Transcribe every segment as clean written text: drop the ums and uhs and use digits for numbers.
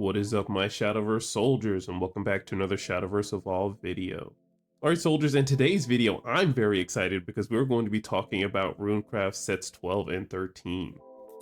What is up, my Shadowverse soldiers, and welcome back to another Shadowverse Evolved video. Alright soldiers, in today's video, I'm very excited because we're going to be talking about Runecraft sets 12 and 13.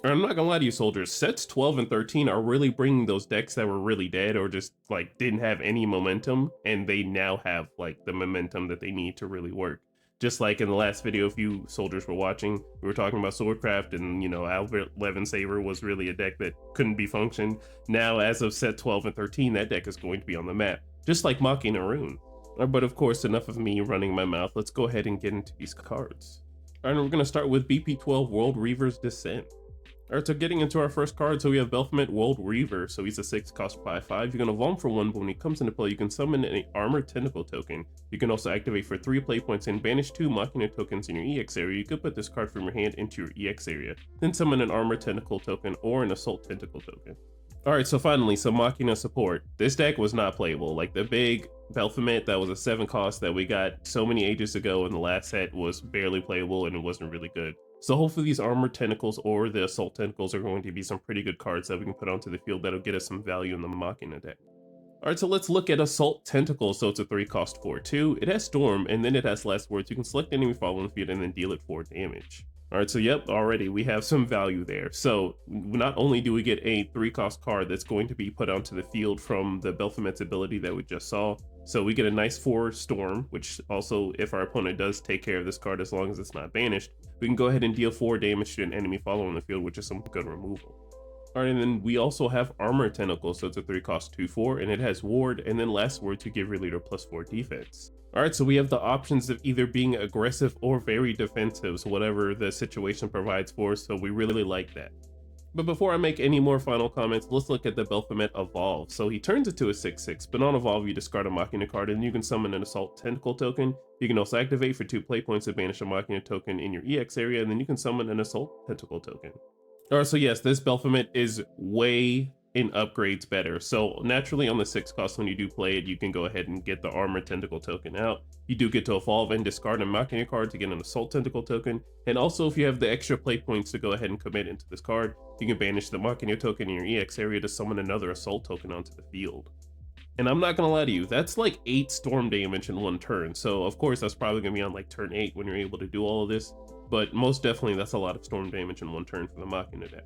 And I'm not gonna lie to you soldiers, sets 12 and 13 are really bringing those decks that were really dead or just like didn't have any momentum, and they now have like the momentum that they need to really work. Just like in the last video, if you soldiers were watching, we were talking about Swordcraft and, Albert Levin Saber was really a deck that couldn't be functioned. Now, as of set 12 and 13, that deck is going to be on the map, just like Mocking a Rune. But of course, enough of me running my mouth. Let's go ahead and get into these cards. All right, we're going to start with BP12 World Reaver's Descent. Alright, so getting into our first card, so we have Baphomet World Reaver, so he's a 6 cost 5/5. You're gonna evolve for 1, but when he comes into play, you can summon an Armored Tentacle token. You can also activate for 3 play points and banish 2 Machina tokens in your EX area. You could put this card from your hand into your EX area, then summon an Armored Tentacle token or an Assault Tentacle token. Alright, so finally, some Machina support. This deck was not playable. Like the big Baphomet that was a 7 cost that we got so many ages ago in the last set was barely playable and it wasn't really good. So hopefully these Armored Tentacles or the Assault Tentacles are going to be some pretty good cards that we can put onto the field that'll get us some value in the Machina deck. Alright, so let's look at Assault Tentacles. So it's a 3 cost 4/2. It has Storm, and then it has Last Words. You can select enemy follow on the field and then deal it 4 damage. Alright, so yep, already we have some value there. So not only do we get a 3 cost card that's going to be put onto the field from the Baphomet's ability that we just saw, so we get a nice 4 Storm, which also, if our opponent does take care of this card as long as it's not banished, we can go ahead and deal 4 damage to an enemy follower on the field, which is some good removal. Alright, and then we also have Armored Tentacle, so it's a 3 cost 2/4, and it has Ward, and then Last Word to give your leader +4 defense. Alright, so we have the options of either being aggressive or very defensive, so whatever the situation provides for us, so we really like that. But before I make any more final comments, let's look at the Baphomet Evolve. So he turns into a 6/6, but on Evolve you discard a Machina card and you can summon an Assault Tentacle token. You can also activate for 2 play points to banish a Machina token in your EX area, and then you can summon an Assault Tentacle token. Alright, so yes, this Baphomet is way in upgrades better. So naturally on the 6 cost when you do play it, you can go ahead and get the Armored Tentacle token out. You do get to evolve and discard a Machina card to get an Assault Tentacle token, and also if you have the extra play points to go ahead and commit into this card, you can banish the Machina token in your EX area to summon another Assault token onto the field. And I'm not gonna lie to you, that's like 8 storm damage in 1 turn, so of course that's probably gonna be on like turn 8 when you're able to do all of this, but most definitely that's a lot of storm damage in 1 turn for the Machina deck.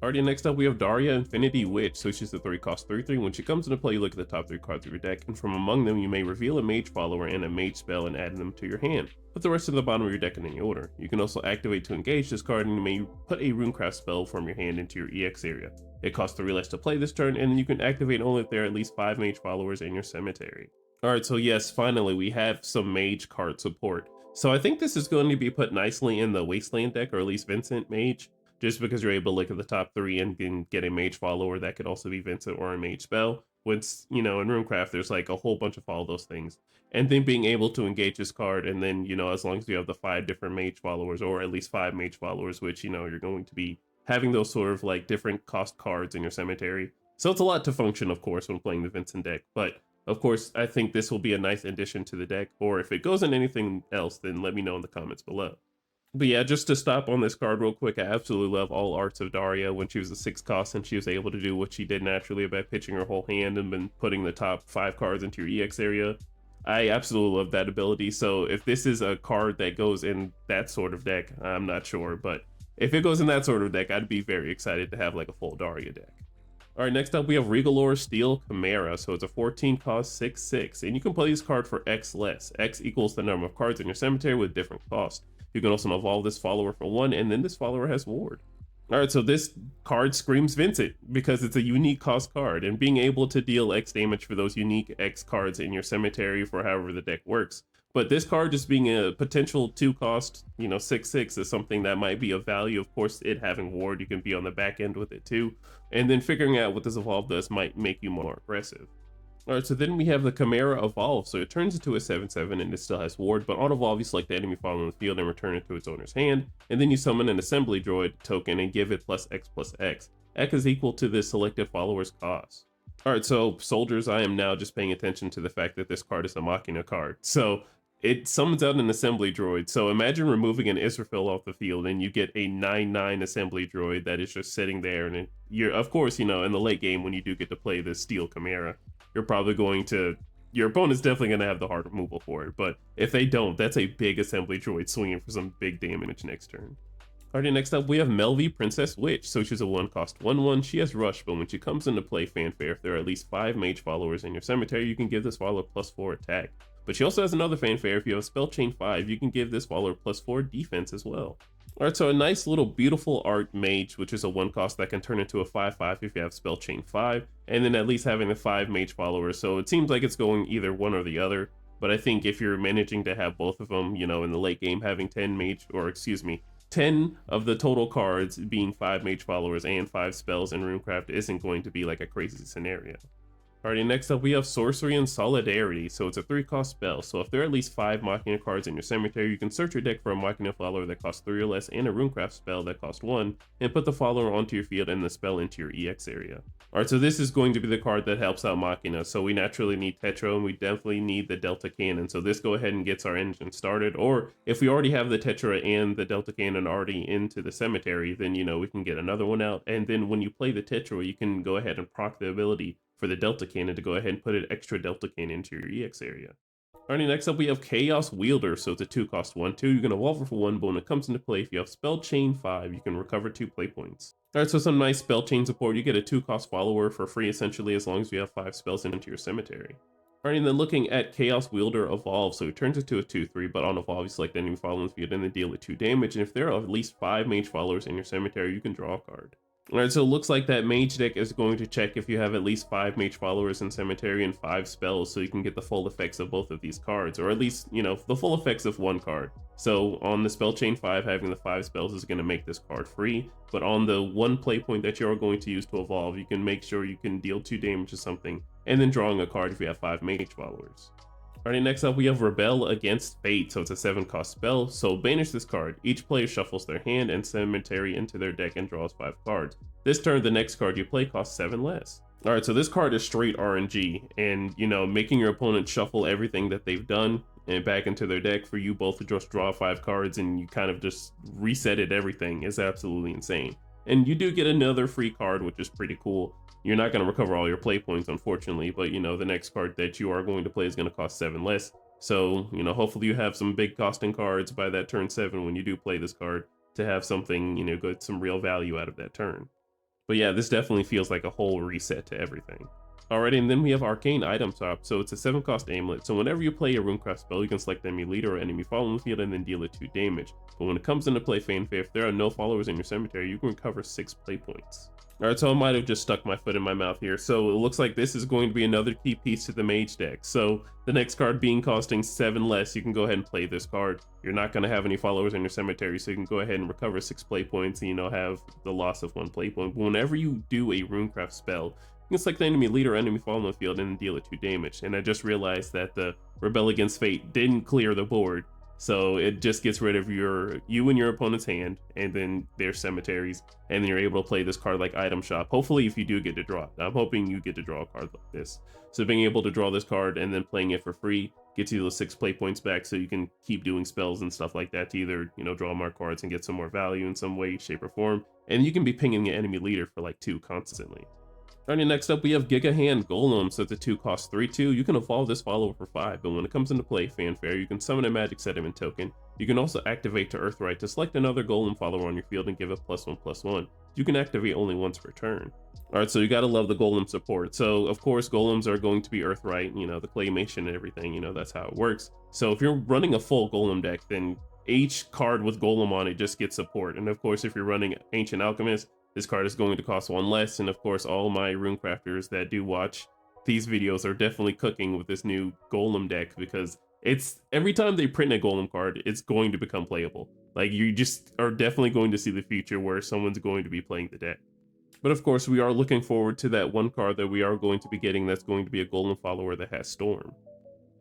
Alrighty, next up we have Daria Infinity Witch, so she's a 3 cost 3/3. When she comes into play, you look at the top 3 cards of your deck, and from among them you may reveal a mage follower and a mage spell and add them to your hand. Put the rest of the bottom of your deck in any order. You can also activate to engage this card, and you may put a Runecraft spell from your hand into your EX area. It costs 3 less to play this turn, and then you can activate only if there are at least 5 mage followers in your cemetery. Alright, so yes, finally we have some mage card support. So I think this is going to be put nicely in the Wasteland deck, or at least Vincent Mage, just because you're able to look at the top 3 and can get a mage follower that could also be Vincent or a mage spell. Once, in Runecraft, there's like a whole bunch of all those things. And then being able to engage this card, and then, as long as you have the 5 different mage followers, or at least 5 mage followers, which, you're going to be having those sort of like different cost cards in your cemetery. So it's a lot to function, of course, when playing the Vincent deck. But of course, I think this will be a nice addition to the deck, or if it goes in anything else, then let me know in the comments below. But yeah, just to stop on this card real quick, I absolutely love all arts of Daria when she was a 6 cost and she was able to do what she did naturally by pitching her whole hand and then putting the top 5 cards into your EX area. I absolutely love that ability. So if this is a card that goes in that sort of deck, I'm not sure, but if it goes in that sort of deck, I'd be very excited to have like a full Daria deck. Alright, next up we have Regalor Steel Chimera, so it's a 14 cost 6/6, and you can play this card for X less. X equals the number of cards in your cemetery with different costs. You can also evolve this follower for 1, and then this follower has Ward. Alright, so this card screams Vincent because it's a unique cost card, and being able to deal X damage for those unique X cards in your cemetery for however the deck works. But this card just being a potential 2 cost, 6/6 is something that might be of value. Of course, it having Ward, you can be on the back end with it too. And then figuring out what this evolve does might make you more aggressive. Alright, so then we have the Chimera Evolve, so it turns into a 7/7 and it still has Ward, but on Evolve you select the enemy follower on the field and return it to its owner's hand, and then you summon an Assembly Droid token and give it +X+X. X is equal to the selected follower's cost. Alright, so soldiers, I am now just paying attention to the fact that this card is a Machina card. So it summons out an assembly droid. So imagine removing an Israfil off the field and you get a 9/9 assembly droid that is just sitting there. And you're, of course, in the late game when you do get to play this Steel Chimera, you're probably going to, your opponent's definitely going to have the hard removal for it. But if they don't, that's a big assembly droid swinging for some big damage next turn. Alrighty, next up we have Melvi, Princess Witch. So she's a 1-cost 1/1. She has Rush, but when she comes into play, fanfare, if there are at least 5 mage followers in your cemetery, you can give this follower +4 attack. But she also has another fanfare. If you have Spell Chain 5, you can give this follower +4 defense as well. Alright, so a nice little beautiful art mage, which is a 1-cost that can turn into a 5/5 if you have Spell Chain 5, and then at least having the 5 mage followers. So it seems like it's going either one or the other. But I think if you're managing to have both of them, in the late game, having 10 mage, or excuse me, 10 of the total cards being 5 mage followers and 5 spells in Runecraft isn't going to be like a crazy scenario. Alrighty, next up we have Sorcery and Solidarity. So it's a 3-cost spell. So if there are at least 5 Machina cards in your cemetery, you can search your deck for a Machina follower that costs 3 or less and a Runecraft spell that costs 1, and put the follower onto your field and the spell into your EX area. Alright, so this is going to be the card that helps out Machina. So we naturally need Tetra, and we definitely need the Delta Cannon. So this go ahead and gets our engine started. Or if we already have the Tetra and the Delta Cannon already into the cemetery, then we can get another one out. And then when you play the Tetra, you can go ahead and proc the ability for the Delta Cannon to go ahead and put an extra Delta Cannon into your EX area. Alrighty, next up we have Chaos Wielder. So it's a 2-cost 1/2. You can evolve it for 1, but when it comes into play, if you have Spell Chain 5, you can recover 2 play points. Alright, so some nice spell chain support. You get a 2-cost follower for free essentially as long as you have 5 spells into your cemetery. Alright, and then looking at Chaos Wielder Evolve, so it turns into a 2/3, but on Evolve you select enemy follower in the field and then deal it 2 damage, and if there are at least 5 mage followers in your cemetery, you can draw a card. Alright, so it looks like that mage deck is going to check if you have at least 5 mage followers in cemetery and 5 spells, so you can get the full effects of both of these cards, or at least, the full effects of one card. So on the Spell Chain 5, having the 5 spells is going to make this card free, but on the 1 play point that you're going to use to evolve, you can make sure you can deal 2 damage to something, and then drawing a card if you have 5 mage followers. Alright, next up we have Rebel Against Fate. So it's a 7-cost spell. So banish this card. Each player shuffles their hand and cemetery into their deck and draws 5 cards. This turn, the next card you play costs 7 less. Alright, so this card is straight RNG, and making your opponent shuffle everything that they've done and back into their deck for you both to just draw 5 cards and you kind of just resetted everything is absolutely insane. And you do get another free card, which is pretty cool. You're not going to recover all your play points, unfortunately, but the next card that you are going to play is going to cost 7 less. So, hopefully you have some big costing cards by that turn 7 when you do play this card to have something, get some real value out of that turn. But yeah, this definitely feels like a whole reset to everything. Alright, and then we have Arcane Item Swap. So it's a 7-cost amulet. So whenever you play a Runecraft spell, you can select enemy leader or enemy follower in the field and then deal it 2 damage. But when it comes into play fanfare, if there are no followers in your cemetery, you can recover 6 play points. Alright, so I might have just stuck my foot in my mouth here. So it looks like this is going to be another key piece to the mage deck. So the next card being costing 7 less, you can go ahead and play this card. You're not going to have any followers in your cemetery, so you can go ahead and recover 6 play points and have the loss of 1 play point. But whenever you do a Runecraft spell, you can select the enemy leader or enemy follower in the field and then deal it 2 damage. And I just realized that the Rebel Against Fate didn't clear the board. So it just gets rid of you and your opponent's hand and then their cemeteries, and then you're able to play this card like Item Shop. Hopefully if you do get to draw it. I'm hoping you get to draw a card like this. So being able to draw this card and then playing it for free gets you those 6 play points back, so you can keep doing spells and stuff like that to either, draw more cards and get some more value in some way, shape, or form. And you can be pinging the enemy leader for like 2 constantly. Alright, next up we have Giga Hand Golem. So it's a 2-cost 3/2. You can evolve this follower for 5, but when it comes into play fanfare, you can summon a magic sediment token. You can also activate to Earthright to select another golem follower on your field and give it +1/+1. You can activate only once per turn. Alright, so you gotta love the golem support. So of course golems are going to be Earthright, the claymation and everything, that's how it works. So if you're running a full golem deck, then each card with golem on it just gets support. And of course if you're running Ancient Alchemist, this card is going to cost 1 less, and of course all my Runecrafters that do watch these videos are definitely cooking with this new Golem deck, because it's every time they print a Golem card, it's going to become playable. Like, you just are definitely going to see the future where someone's going to be playing the deck. But of course, we are looking forward to that one card that we are going to be getting that's going to be a Golem follower that has Storm.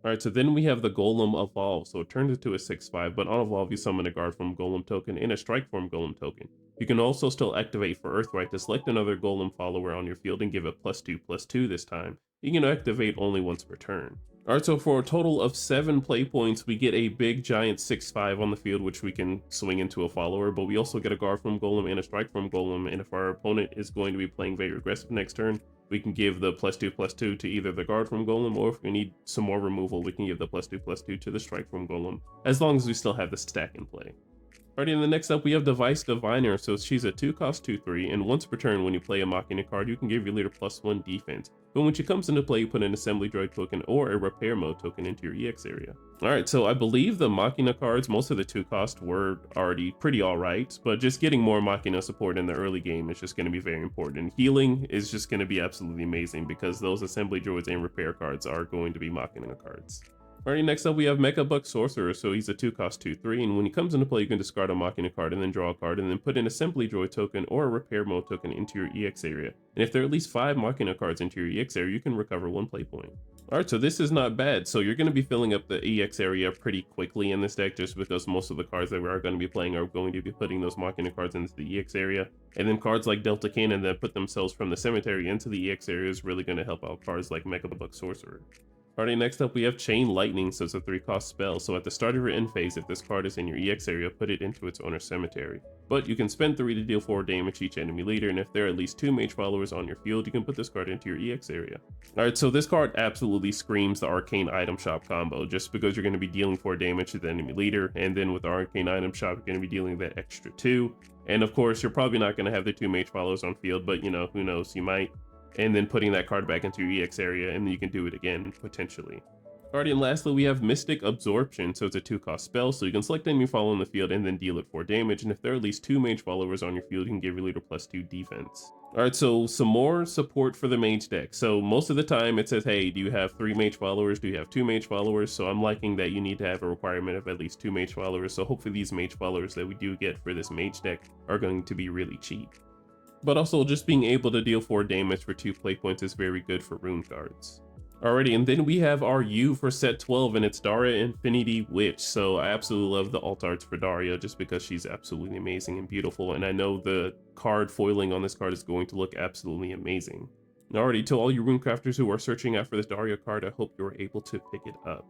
Alright, so then we have the Golem Evolve. So it turns into a 6/5, but on Evolve you summon a Guard Form Golem token and a Strike Form Golem token. You can also still activate for Earthright to select another golem follower on your field and give it +2/+2 this time. You can activate only once per turn. Alright, so for a total of 7 play points, we get a big giant 6/5 on the field, which we can swing into a follower, but we also get a guard from golem and a strike from golem, and if our opponent is going to be playing very aggressive next turn, we can give the +2/+2 to either the guard from golem, or if we need some more removal, we can give the +2/+2 to the strike from golem, as long as we still have the stack in play. Alrighty, and the next up we have Device Diviner, so she's a 2-cost 2/3, and once per turn when you play a Machina card, you can give your leader +1 defense. But when she comes into play, you put an Assembly Droid token or a Repair Mode token into your EX area. Alright, so I believe the Machina cards, most of the 2-cost were already pretty alright, but just getting more Machina support in the early game is just going to be very important. And healing is just going to be absolutely amazing because those Assembly Droids and Repair cards are going to be Machina cards. Alright, next up we have Mecha Buck Sorcerer, so he's a 2-cost 2/3, and when he comes into play you can discard a Machina card and then draw a card, and then put an Assembly Droid token or a Repair Mode token into your EX area. And if there are at least 5 Machina cards into your EX area, you can recover 1 play point. Alright, so this is not bad, so you're going to be filling up the EX area pretty quickly in this deck, just because most of the cards that we are going to be playing are going to be putting those Machina cards into the EX area, and then cards like Delta Cannon that put themselves from the cemetery into the EX area is really going to help out cards like Mecha Buck Sorcerer. Alrighty, next up we have Chain Lightning, so it's a 3-cost spell, so at the start of your end phase, if this card is in your EX area, put it into its owner's cemetery. But you can spend 3 to deal 4 damage to each enemy leader, and if there are at least 2 mage followers on your field, you can put this card into your EX area. Alright, so this card absolutely screams the Arcane Item Shop combo, just because you're going to be dealing 4 damage to the enemy leader, and then with the Arcane Item Shop, you're going to be dealing that extra 2. And of course, you're probably not going to have the 2 mage followers on field, but you know, who knows, you might. And then putting that card back into your EX area, and then you can do it again, potentially. Alrighty, and lastly we have Mystic Absorption, so it's a 2-cost spell, so you can select enemy follower in the field and then deal it 4 damage, and if there are at least 2 mage followers on your field, you can give your leader +2 defense. Alright, so some more support for the mage deck. So most of the time it says, hey, do you have 3 mage followers, do you have 2 mage followers? So I'm liking that you need to have a requirement of at least 2 mage followers, so hopefully these mage followers that we do get for this mage deck are going to be really cheap. But also just being able to deal 4 damage for 2 play points is very good for rune cards. Alrighty, and then we have our U for set 12, and it's Daria Infinity Witch. So I absolutely love the alt arts for Daria just because she's absolutely amazing and beautiful, and I know the card foiling on this card is going to look absolutely amazing. Alrighty, to all you runecrafters who are searching out for this Daria card, I hope you're able to pick it up.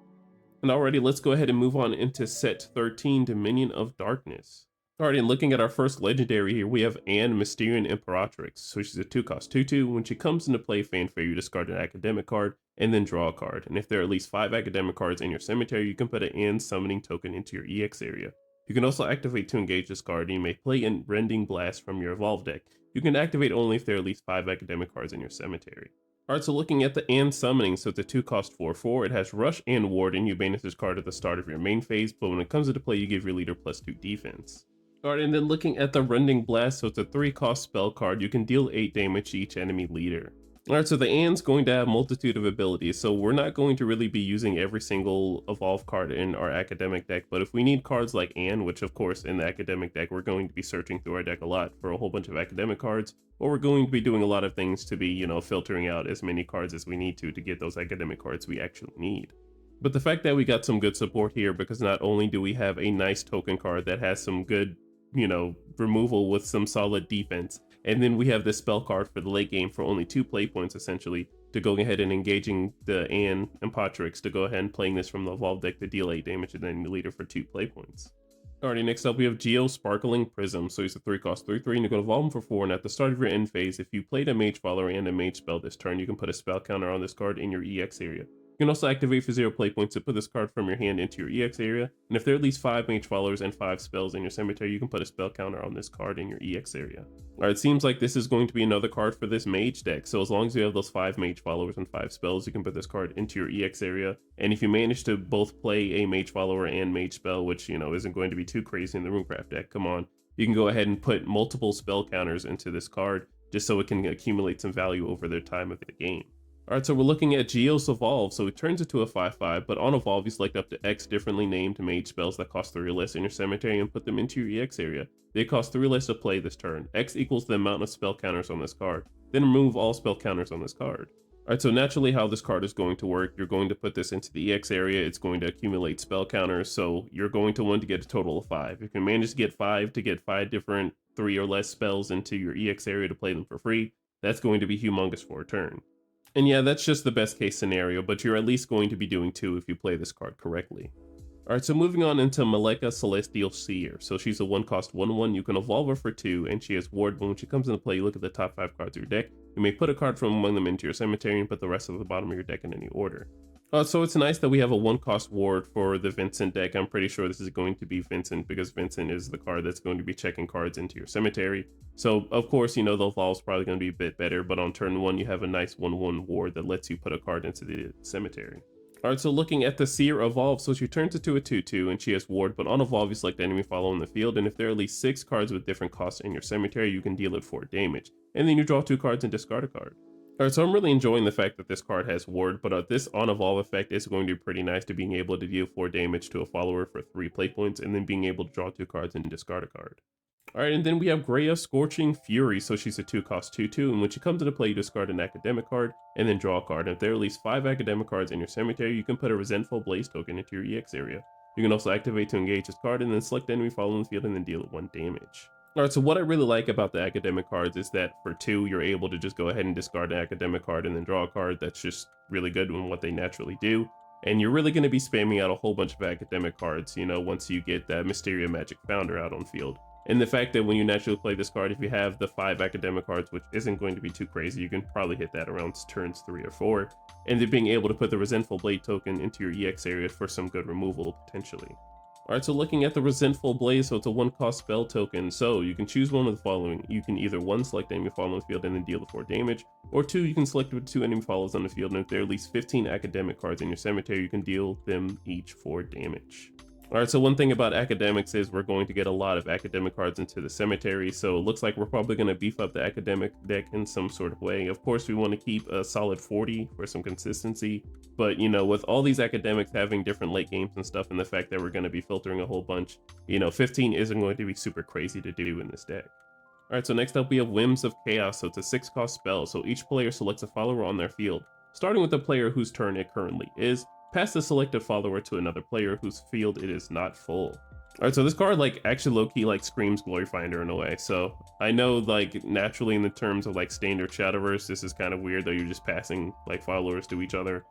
And alrighty, let's go ahead and move on into set 13, Dominion of Darkness. Alright, and looking at our first legendary here, we have Anne, Mysterian Imperatrix. So she's a 2-cost 2/2. When she comes into play, fanfare, you discard an academic card and then draw a card. And if there are at least 5 academic cards in your cemetery, you can put an Anne summoning token into your EX area. You can also activate to engage this card, and you may play in Rending Blast from your Evolve deck. You can activate only if there are at least 5 academic cards in your cemetery. Alright, so looking at the Anne summoning, so it's a 2-cost 4/4. It has Rush and Ward, and you banish this card at the start of your main phase, but when it comes into play, you give your leader +2 defense. Alright, and then looking at the Rending Blast, so it's a 3-cost spell card. You can deal 8 damage to each enemy leader. Alright, so the Anne's going to have a multitude of abilities, so we're not going to really be using every single Evolve card in our academic deck, but if we need cards like Anne, which of course in the academic deck we're going to be searching through our deck a lot for a whole bunch of academic cards, or we're going to be doing a lot of things to be, you know, filtering out as many cards as we need to get those academic cards we actually need. But the fact that we got some good support here, because not only do we have a nice token card that has some good, you know, removal with some solid defense, and then we have this spell card for the late game for only 2 play points essentially, to go ahead and engaging the Anne Imperatrix to go ahead and playing this from the Evolve deck to deal 8 damage to the enemy leader for 2 play points. Alrighty, next up we have Geo Sparkling Prism. So he's a 3-cost 3/3, and you go to evolve him for 4, and at the start of your end phase, if you played a mage follower and a mage spell this turn, you can put a spell counter on this card in your EX area. You can also activate for 0 play points to put this card from your hand into your EX area, and if there are at least 5 mage followers and 5 spells in your cemetery, you can put a spell counter on this card in your EX area. Alright, it seems like this is going to be another card for this mage deck, so as long as you have those 5 mage followers and 5 spells, you can put this card into your EX area, and if you manage to both play a mage follower and mage spell, which, you know, isn't going to be too crazy in the Runecraft deck, come on, you can go ahead and put multiple spell counters into this card, just so it can accumulate some value over the time of the game. Alright, so we're looking at Geos Evolve, so it turns into a 5/5, but on Evolve you select up to X differently named mage spells that cost 3 or less in your cemetery and put them into your EX area. They cost 3 or less to play this turn. X equals the amount of spell counters on this card. Then remove all spell counters on this card. Alright, so naturally how this card is going to work, you're going to put this into the EX area, it's going to accumulate spell counters, so you're going to want to get a total of 5. If you can manage to get 5 different 3 or less spells into your EX area to play them for free, that's going to be humongous for a turn. And yeah, that's just the best case scenario, but you're at least going to be doing 2 if you play this card correctly. Alright, so moving on into Maleka Celestial Seer. So she's a 1-cost 1/1, you can evolve her for 2, and she has Ward, but when she comes into play, you look at the top 5 cards of your deck. You may put a card from among them into your cemetery and put the rest of the bottom of your deck in any order. So it's nice that we have a 1-cost Ward for the Vincent deck. I'm pretty sure this is going to be Vincent because Vincent is the card that's going to be checking cards into your cemetery. So of course, you know, the evolve's probably going to be a bit better, but on turn 1, you have a nice 1/1 Ward that lets you put a card into the cemetery. Alright, so looking at the Seer Evolve, so she turns into a 2/2 and she has Ward, but on Evolve you select the enemy follow in the field, and if there are at least 6 cards with different costs in your cemetery, you can deal it 4 damage. And then you draw 2 cards and discard a card. Alright, so I'm really enjoying the fact that this card has Ward, but this on Evolve effect is going to be pretty nice to being able to deal 4 damage to a follower for 3 play points, and then being able to draw 2 cards and discard a card. Alright, and then we have Greya Scorching Fury, so she's a 2-cost 2/2, and when she comes into play, you discard an academic card, and then draw a card. And if there are at least 5 academic cards in your cemetery, you can put a Resentful Blaze token into your EX area. You can also activate to engage this card, and then select the enemy follow in the field, and then deal it 1 damage. Alright, so what I really like about the academic cards is that for 2, you're able to just go ahead and discard an academic card and then draw a card. That's just really good in what they naturally do. And you're really going to be spamming out a whole bunch of academic cards, you know, once you get that Mysteria Magic Founder out on field. And the fact that when you naturally play this card, if you have the 5 academic cards, which isn't going to be too crazy, you can probably hit that around turns 3 or 4. And then being able to put the Resentful Blade token into your EX area for some good removal, potentially. Alright, so looking at the Resentful Blaze, so it's a 1-cost spell token, so you can choose one of the following. You can either 1, select enemy follow on the field and then deal the 4 damage, or 2, you can select 2 enemy follows on the field, and if there are at least 15 academic cards in your cemetery, you can deal them each 4 damage. Alright, so one thing about academics is we're going to get a lot of academic cards into the cemetery, so it looks like we're probably going to beef up the academic deck in some sort of way. Of course, we want to keep a solid 40 for some consistency, but you know, with all these academics having different late games and stuff, and the fact that we're going to be filtering a whole bunch, you know, 15 isn't going to be super crazy to do in this deck. Alright, so next up we have Whims of Chaos, so it's a 6-cost spell, so each player selects a follower on their field, starting with the player whose turn it currently is. Pass the selected follower to another player whose field it is not full. Alright, so this card like actually low-key like screams Glory Finder in a way. So I know like naturally in the terms of like standard Shadowverse, this is kind of weird though, you're just passing like followers to each other.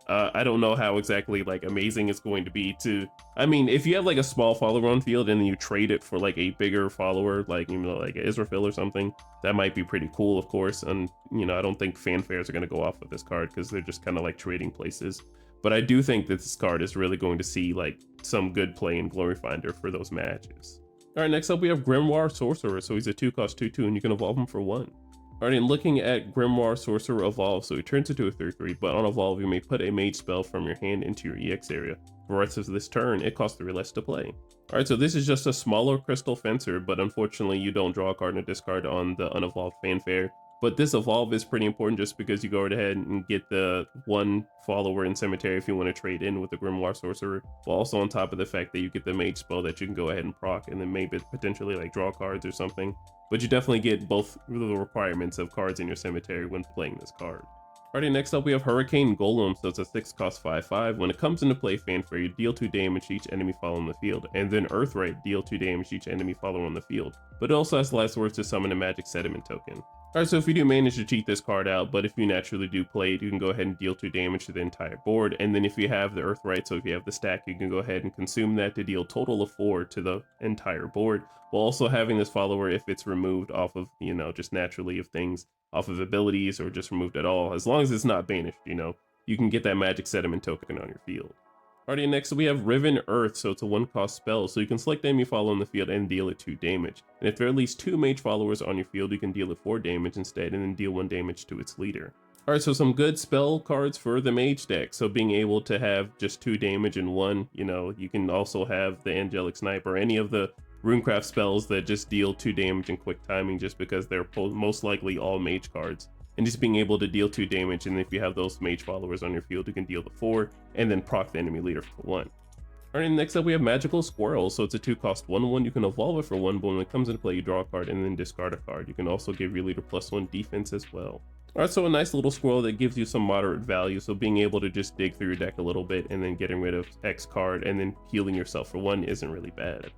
I don't know how exactly like amazing it's going to be to, I mean, if you have like a small follower on field and then you trade it for like a bigger follower, like, you know, like Israfil or something, that might be pretty cool, of course. And, you know, I don't think fanfares are going to go off with this card because they're just kind of like trading places. But I do think that this card is really going to see like some good play in Glory Finder for those matches. Alright, next up we have Grimoire Sorcerer, so he's a 2-cost 2/2 and you can evolve him for 1. Alright, and looking at Grimoire Sorcerer Evolve, so he turns into a 3/3, but on Evolve you may put a mage spell from your hand into your EX area. For the rest of this turn, it costs 3 less to play. Alright, so this is just a smaller Crystal Fencer, but unfortunately you don't draw a card and discard on the unevolved fanfare. But this evolve is pretty important just because you go right ahead and get the 1 follower in cemetery if you want to trade in with the Grimoire Sorcerer, while also on top of the fact that you get the mage spell that you can go ahead and proc and then maybe potentially like draw cards or something. But you definitely get both the requirements of cards in your cemetery when playing this card. Alrighty, next up we have Hurricane Golem, so it's a 6-cost 5/5. When it comes into play fanfare, you deal 2 damage to each enemy follower on the field, and then Earthright, deal 2 damage to each enemy follower on the field. But it also has the last words to summon a magic sediment token. Alright, so if you do manage to cheat this card out, but if you naturally do play it, you can go ahead and deal 2 damage to the entire board, and then if you have the Earthright, so if you have the stack, you can go ahead and consume that to deal a total of 4 to the entire board, while also having this follower if it's removed off of, you know, just naturally of things, off of abilities, or just removed at all. As long as it's not banished, you know, you can get that magic sediment token on your field. Alrighty, next we have Riven Earth, so it's a 1-cost spell, so you can select the enemy follower on the field and deal it 2 damage. And if there are at least 2 mage followers on your field, you can deal it 4 damage instead, and then deal 1 damage to its leader. Alright, so some good spell cards for the mage deck. So being able to have just 2 damage in 1, you know, you can also have the Angelic Snipe or any of the Runecraft spells that just deal 2 damage in quick timing just because they're most likely all mage cards. And just being able to deal 2 damage, and if you have those mage followers on your field, you can deal the 4, and then proc the enemy leader for 1. Alright, next up we have Magical Squirrel, so it's a 2-cost 1/1, you can evolve it for 1, but when it comes into play you draw a card and then discard a card. You can also give your leader +1 defense as well. Alright, so a nice little scroll that gives you some moderate value, so being able to just dig through your deck a little bit and then getting rid of X card and then healing yourself for 1 isn't really bad.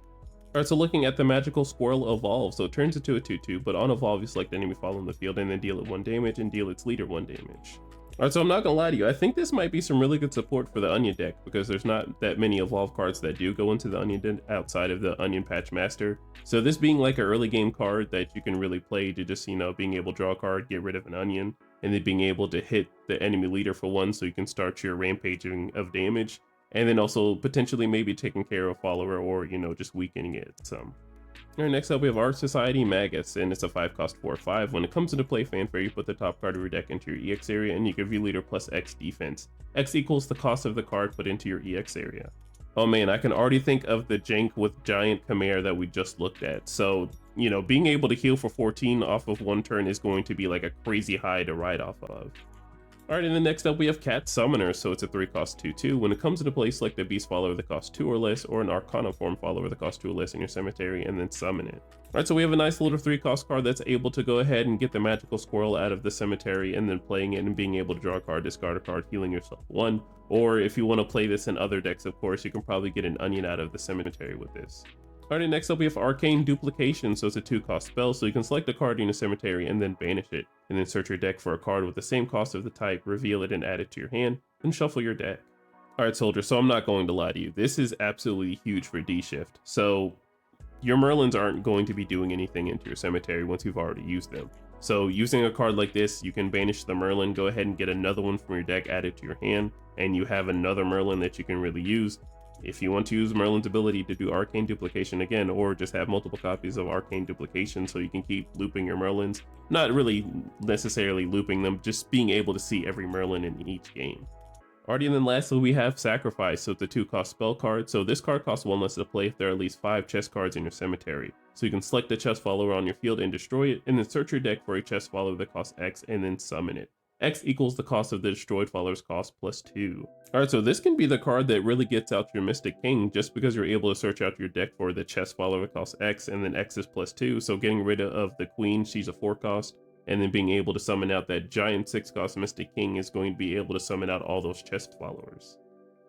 Alright, so looking at the magical squirrel evolve, so it turns into a 2/2, but on evolve you select the enemy following the field and then deal it 1 damage and deal its leader 1 damage. Alright, so I'm not gonna lie to you, I think this might be some really good support for the Onion deck because there's not that many evolve cards that do go into the Onion deck outside of the Onion Patch Master. So this being like an early game card that you can really play to just, you know, being able to draw a card, get rid of an Onion, and then being able to hit the enemy leader for 1 so you can start your rampaging of damage, and then also potentially maybe taking care of a follower or, you know, just weakening it some. Alright, next up we have Art Society Magus, and it's a 5-cost 4/5. When it comes into play fanfare, you put the top card of your deck into your EX area and you give your leader plus X defense. X equals the cost of the card put into your EX area. Oh man, I can already think of the jank with Giant Chimera that we just looked at. So, you know, being able to heal for 14 off of 1 turn is going to be like a crazy high to ride off of. Alright, and then next up we have Cat Summoner, so it's a 3-cost 2/2. When it comes into play, select a beast follower that costs 2 or less, or an Arcana form follower that costs 2 or less in your cemetery, and then summon it. Alright, so we have a nice little 3-cost card that's able to go ahead and get the magical squirrel out of the cemetery, and then playing it and being able to draw a card, discard a card, healing yourself 1. Or if you want to play this in other decks, of course, you can probably get an Onion out of the cemetery with this. Alright, next up we have Arcane Duplication, so it's a 2-cost spell, so you can select a card in a cemetery and then banish it, and then search your deck for a card with the same cost of the type, reveal it and add it to your hand, then shuffle your deck. Alright soldier, so I'm not going to lie to you, this is absolutely huge for D-Shift. So your Merlins aren't going to be doing anything into your cemetery once you've already used them. So using a card like this, you can banish the Merlin, go ahead and get another one from your deck added to your hand, and you have another Merlin that you can really use. If you want to use Merlin's ability to do Arcane Duplication again, or just have multiple copies of Arcane Duplication so you can keep looping your Merlins, not really necessarily looping them, just being able to see every Merlin in each game. Alrighty, and then lastly we have Sacrifice, so it's a 2-cost spell card. So this card costs 1 less to play if there are at least 5 chest cards in your cemetery. So you can select the chest follower on your field and destroy it, and then search your deck for a chest follower that costs X and then summon it. X equals the cost of the destroyed follower's cost plus 2. Alright, so this can be the card that really gets out your Mystic King just because you're able to search out your deck for the chest follower that costs X and then X is plus 2. So getting rid of the Queen, she's a 4-cost, and then being able to summon out that giant 6-cost Mystic King is going to be able to summon out all those chest followers.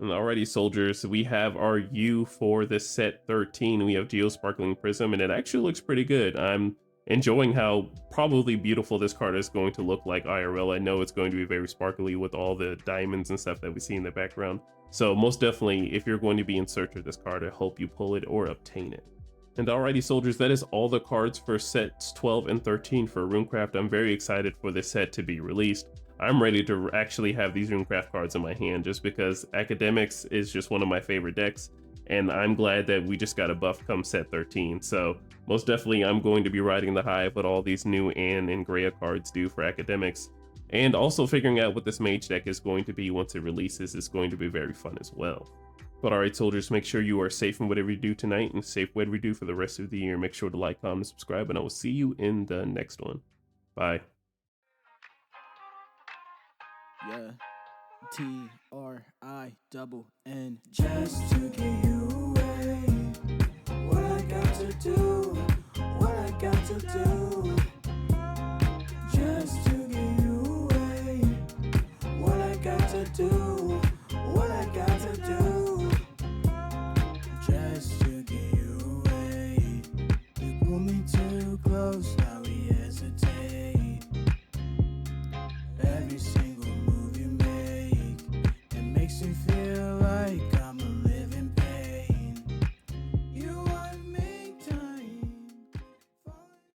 And alrighty soldiers, we have our U for the set 13. We have Geosparkling Prism, and it actually looks pretty good. I'm enjoying how probably beautiful this card is going to look like IRL. I know it's going to be very sparkly with all the diamonds and stuff that we see in the background. So most definitely, if you're going to be in search of this card, I hope you pull it or obtain it. And alrighty soldiers, that is all the cards for sets 12 and 13 for Runecraft. I'm very excited for this set to be released. I'm ready to actually have these Runecraft cards in my hand just because Academics is just one of my favorite decks. And I'm glad that we just got a buff come set 13. So most definitely I'm going to be riding the high of what all these new Anne and Greya cards do for Academics. And also figuring out what this mage deck is going to be once it releases is going to be very fun as well. But alright soldiers, make sure you are safe in whatever you do tonight and safe whatever you do for the rest of the year. Make sure to like, comment, and subscribe, and I will see you in the next one. Bye. Yeah. TRINN. Just to get you away. What I got to do, what I got to do. Just to get you away. What I got to do.